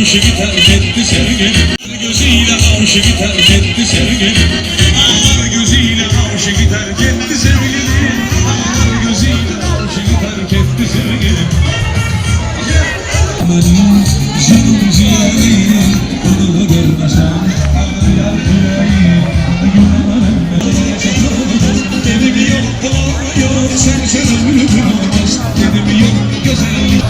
aşık terk etti sevgilim. Gözüyle aşık terk etti sevgilim. Ağlar gözüyle aşık terk etti sevgilim. Ağlar gözüyle aşık terk etti sevgilim. Benim canım ciğerim, onu da görmesem ağrıyar yüreğim. Dedim yok bulamıyor, sensiz ömrüm olmaz. Dedim yok güzellik.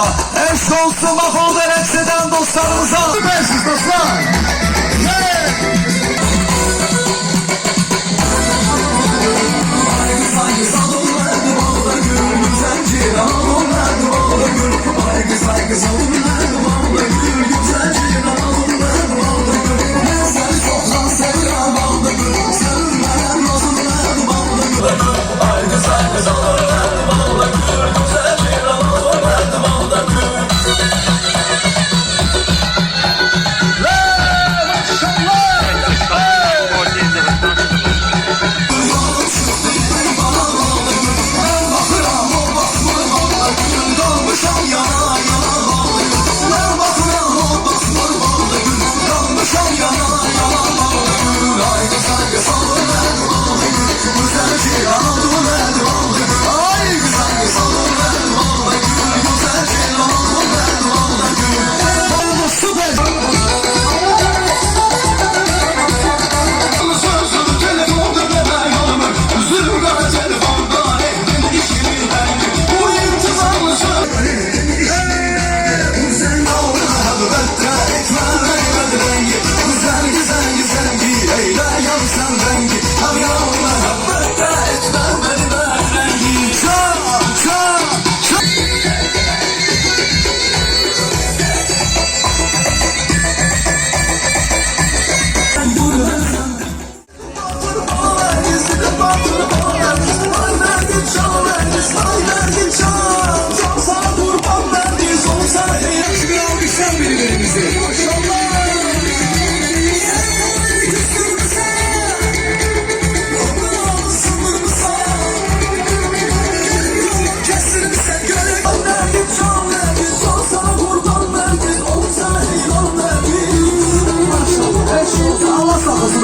maşallah. Eşk olsun bak orada rəqs edən dostlarımıza. Süpersiniz dostlar.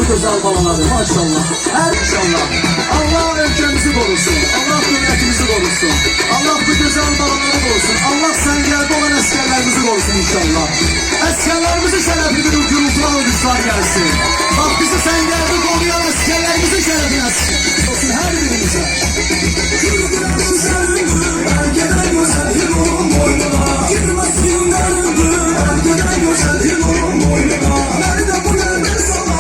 Güzel balaları maşallah. Her inşallah. Allah ülkemizi korusun. Allah devletimizi korusun. Allah bu güzel balaları korusun. Allah səngərdə olan əskerlerimizi korusun inşallah. Əskerlerimizi şərəfli bir gürültüler ödüşler gelsin. Bak bizi səngərdə koruyan əskerlerimizin şərəfine olsun her birimize. Erkeden güzel yılın boynuna. Girmez günlerinde. Erkeden güzel yılın boynuna. Nerede bu nerede sana?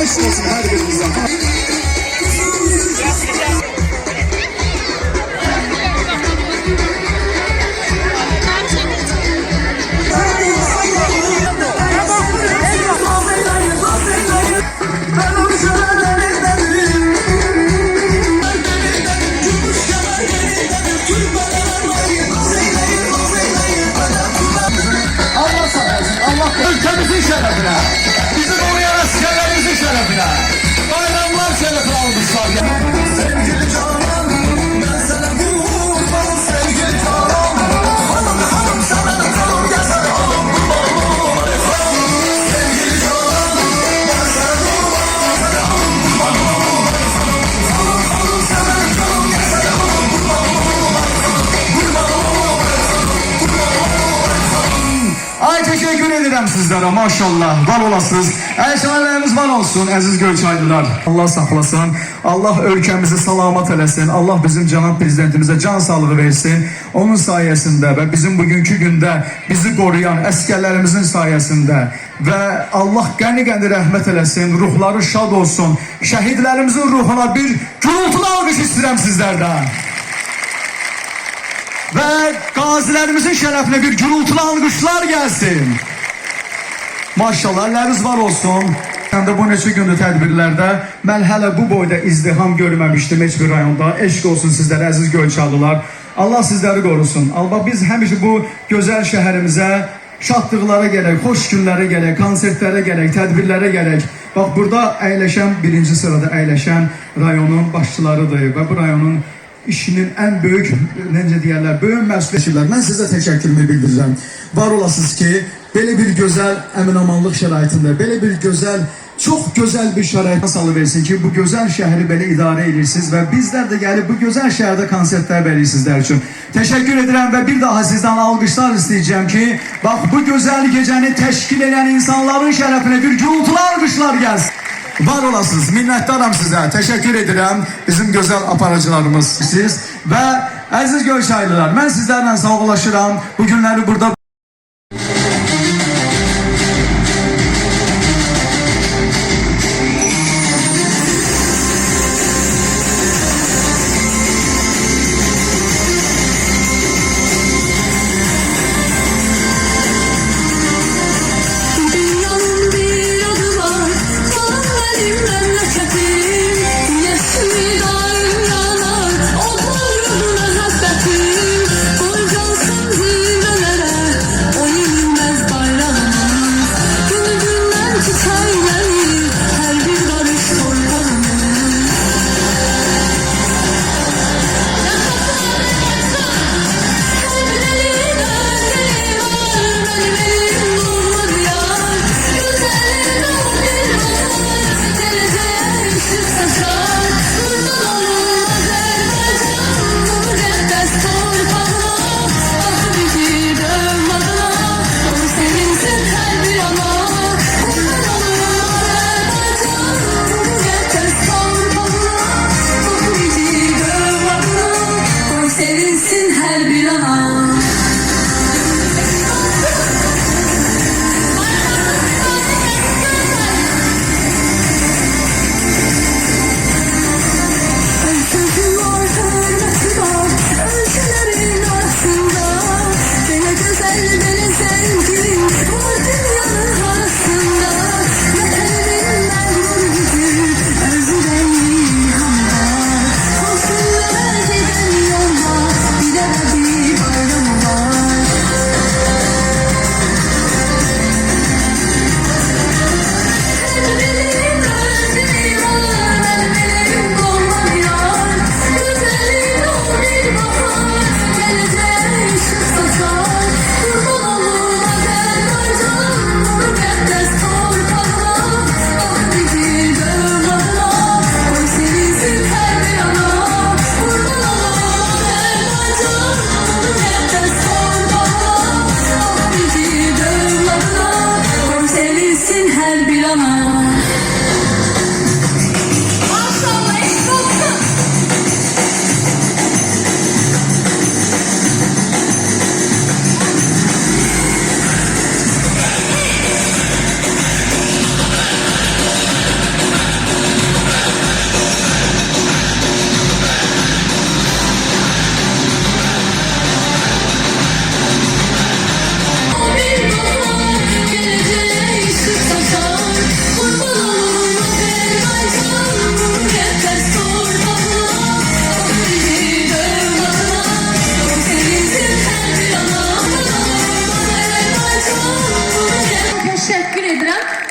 Eş olsun her birimize. Ülkemizin şerefine, bizi koruyan askerlerimizin şerefine, bayramlar şerefine almışlar. Sevgili canım, ben sana kurban, sevgili canım, hanım sana da canım, gel sana hanım kurban. Sevgili canım, ben sana kurban, hanım sana da canım, gel sana hanım kurban. Ay teşekkür ederim sizlere maşallah var olasınız. Əşairlərimiz var olsun əziz Göyçaylılar. Allah saxlasın. Allah ölkəmizi salamat eləsin. Allah bizim cənab prezidentimizə can sağlığı versin. Onun sayəsində və bizim bugünkü gündə bizi qoruyan əskerlərimizin sayəsində və Allah qəni-qəni rəhmət eləsin. Ruhları şad olsun. Şəhidlərimizin ruhuna bir gürültülü alqış istəyirəm sizlərdən. Ve gazilerimizin şerefine bir gürültülü alkışlar gelsin. Maşallah, əlləriniz var olsun. Hem de bu neçə gündür tədbirlərdə mən hələ bu boyda izdiham görməmişdim heç bir rayonda. Eşq olsun sizlərə əziz Göyçalılar. Allah sizləri qorusun. Allah biz həmişə bu gözəl şəhərimizə şadlıqlara gələk, xoş günlərə gələk, konsertlərə gələk, tədbirlərə gələk. Bax burada əyləşən, birinci sırada əyləşən rayonun başçılarıdır və bu rayonun işinin en büyük, necə deyərlər, böyük məsuliyyətçilər. Mən sizə təşəkkürümü bildirirəm. Var olasınız ki, belə bir gözəl əmin-amanlıq şəraitində, belə bir gözəl çox gözəl bir şərait salıversin ki, bu gözəl şəhəri belə idarə edirsiniz və bizlər də gəlib bu gözəl şəhərdə konsertlər veririk sizlər üçün. Təşəkkür edirəm və bir daha sizdən alqışlar istəyəcəm ki, bax bu gözəl gecəni təşkil edən insanların şərəfinə bir gürültülü alqışlar gəlsin. Var olasınız, minnətdaram sizə, təşəkkür edirəm bizim gözəl aparıcılarımız siz və əziz Göyçaylılar, mən sizlərlə sağollaşıram, bu günləri burada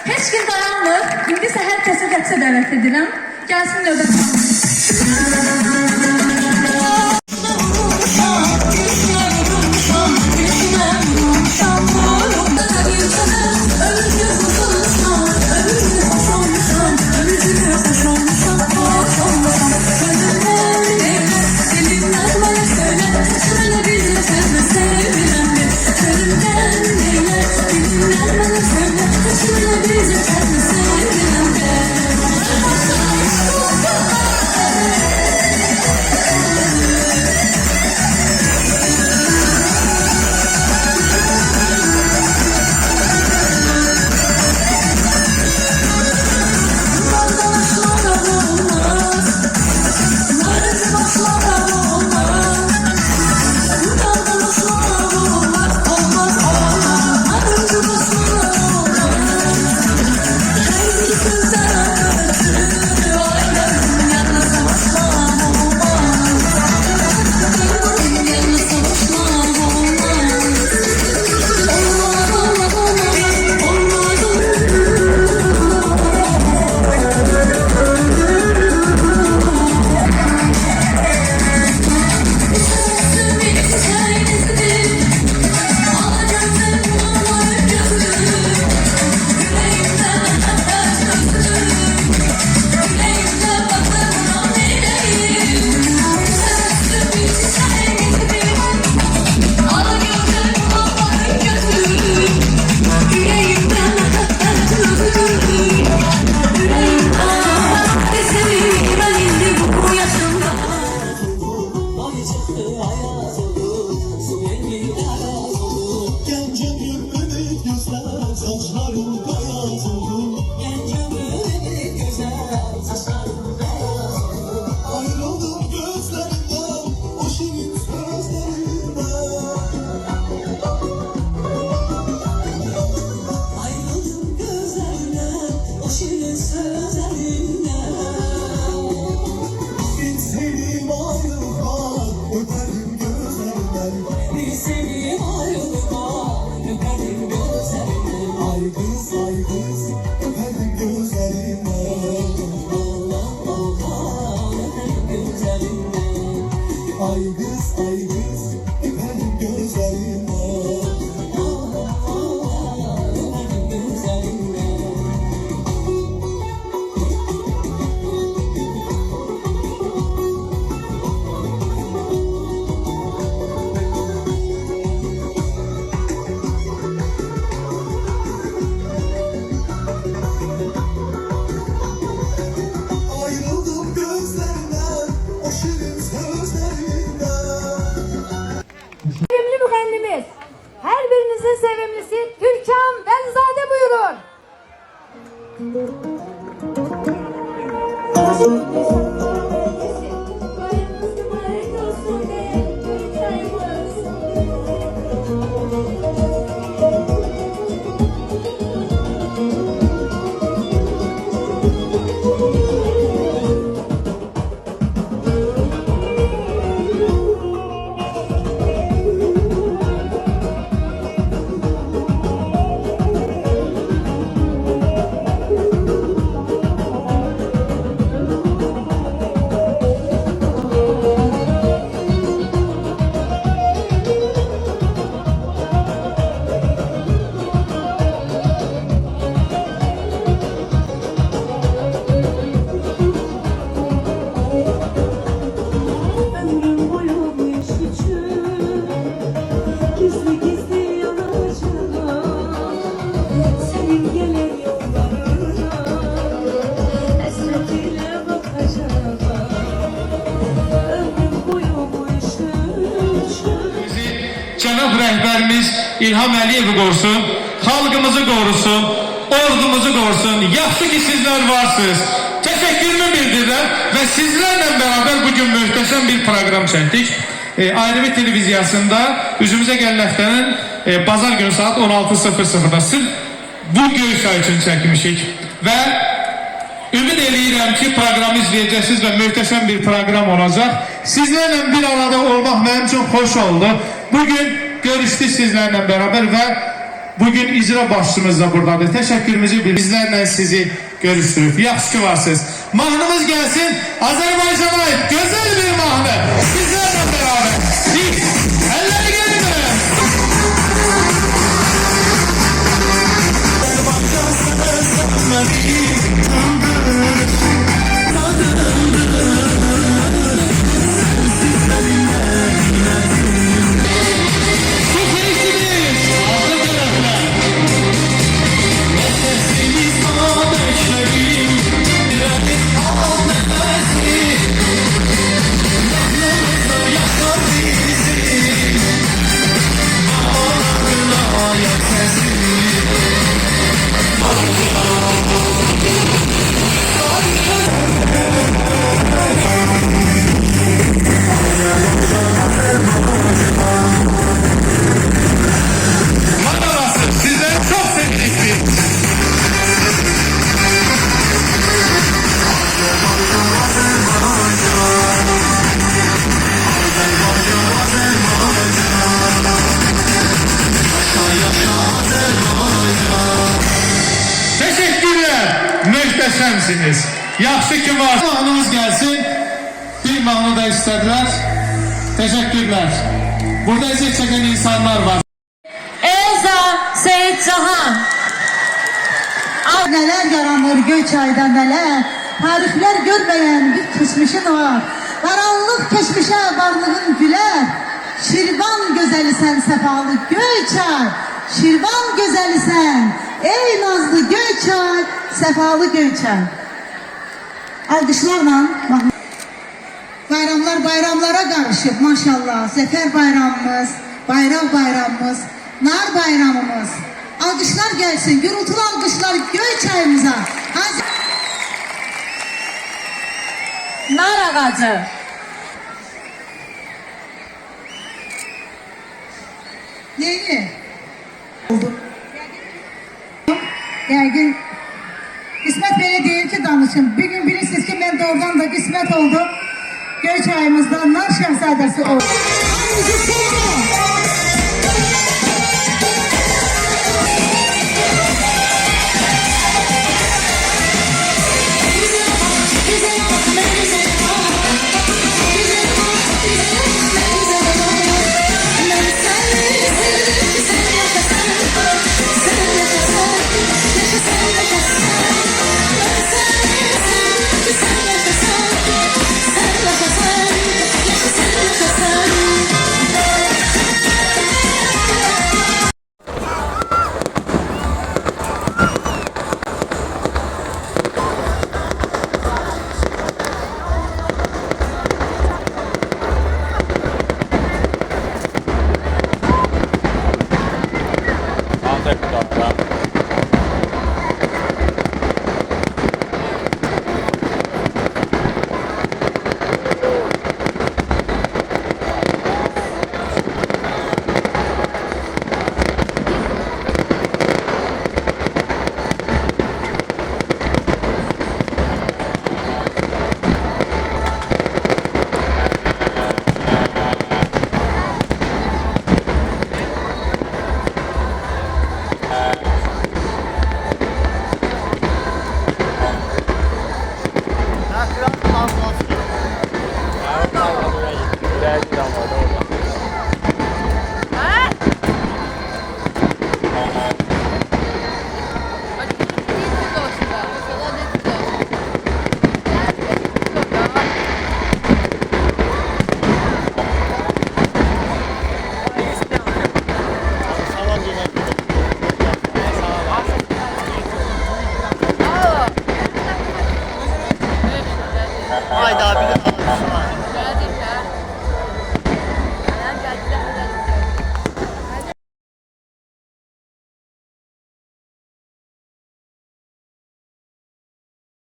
Heç kim dayanmır. İndi isə hər kəsi rəqsə dəvət edirəm. Gəlsin növbət. kız öperim gözlerinden. Ay kız öperim gözlerinden. Ayrıldım gözlerinden, o şirin sözlerinden. Sevimli müğennimiz, her birinizin sevimlisi Türkan Benzade buyurun. Ömrüm boyu bu iş için gizli gizli yanacağım. Senin gelen yollarına hasretiyle bakacağım. Ömrüm boyu bu iş için. Cənab rəhbərimiz İlham Əliyev qorusun, xalqımızı qorusun, ordumuzu qorusun. Yaxşı ki sizler varsınız. Təşəkkürümü bildirirəm və sizlərlə beraber bugün möhtəşəm bir program çəkdik. ATV televiziyasında üzümüze gələn həftənin bazar günü saat 16:00'da sırf bu Göyçay üçün çəkmişik və ümid eləyirəm ki programı izləyəcəksiniz və möhtəşəm bir program olacaq. Sizlərlə bir arada olmaq mənim üçün xoş oldu. Bugün görüşdük sizlərlə beraber və bugün icra başçımız da buradadır. Təşəkkürümüzü bizlərlə sizi görüşdürüb. Yaxşı ki varsınız. Mahnımız gelsin. Azərbaycana ait gözəl bir mahnı. Sizlərlə beraber. Siz elleri gelin. Sizleri çok sevdik. Teşekkürler. Möhtəşəmsiniz. Yaxşı ki var. Mahnımız gelsin. Bir mahnı da istediler. Teşekkürler. Burada eziyet çeken insanlar var. Elza Seyit Cahan. Neler yaranır Göyçay'da neler, tarifler görmeyen bir geçmişin var. Karanlık geçmişe varlığın güler. Şirvan güzeli sen sefalı Göyçay, Şirvan güzeli sen, ey nazlı Göyçay, sefalı Göyçay. Alkışlarla bayramlar bayramlara karışıp maşallah. Zafer bayramımız, bayram bayramımız, nar bayramımız. Alkışlar gelsin, gürültülü alkışlar Göyçay'ımıza. Nar ağacı. Neyi? Oldu. Gergin. İsmet böyle değil ki danışın. Bir gün bilirsiniz ki ben doğrudan da kısmet oldu. Göyçay'ımızdan nar şehzadesi oldu. Hangisi sonra?